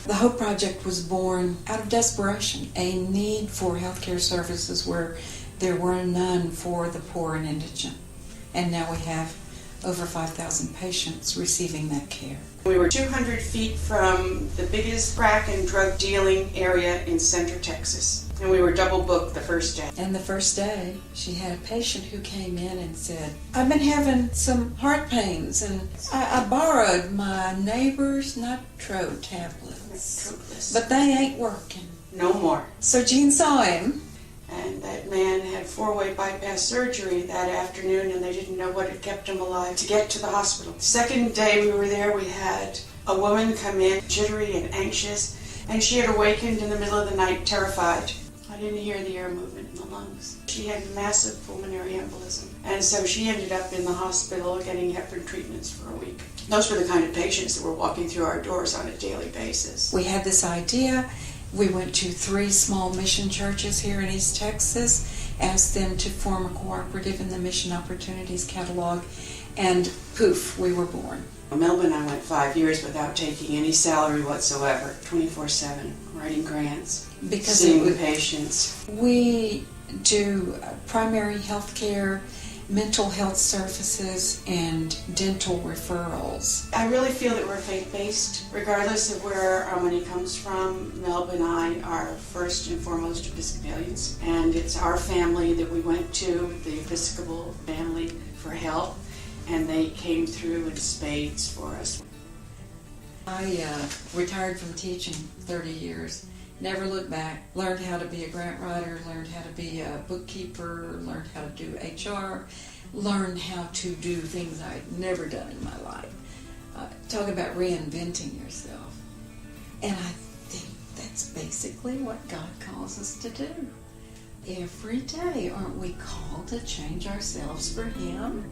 The Hope Project was born out of desperation, a need for healthcare services where there were none for the poor and indigent. And now we have over 5,000 patients receiving that care. We were 200 feet from the biggest crack and drug dealing area in Central Texas. And we were double booked the first day. And the first day, she had a patient who came in and said, I've been having some heart pains, and I borrowed my neighbor's nitro tablets, but they ain't working. No more. So Jean saw him. And that man had 4-way bypass surgery that afternoon, and they didn't know what had kept him alive to get to the hospital. The second day we were there, we had a woman come in, jittery and anxious, and she had awakened in the middle of the night, terrified. I didn't hear the air movement in the lungs. She had massive pulmonary embolism, and so she ended up in the hospital getting heparin treatments for a week. Those were the kind of patients that were walking through our doors on a daily basis. We had this idea. We went to 3 small mission churches here in East Texas, asked them to form a cooperative in the Mission Opportunities catalog, and poof, we were born. Melba and I went 5 years without taking any salary whatsoever, 24/7, writing grants, seeing the patients. We do primary health care, mental health services, and dental referrals. I really feel that we're faith-based. Regardless of where our money comes from, Melba and I are first and foremost Episcopalians, and it's our family that we went to, the Episcopal family, for help, and they came through in spades for us. I retired from teaching 30 years. Never looked back. Learned how to be a grant writer, learned how to be a bookkeeper, learned how to do HR, learned how to do things I'd never done in my life. Talk about reinventing yourself. And I think that's basically what God calls us to do. Every day, aren't we called to change ourselves for Him?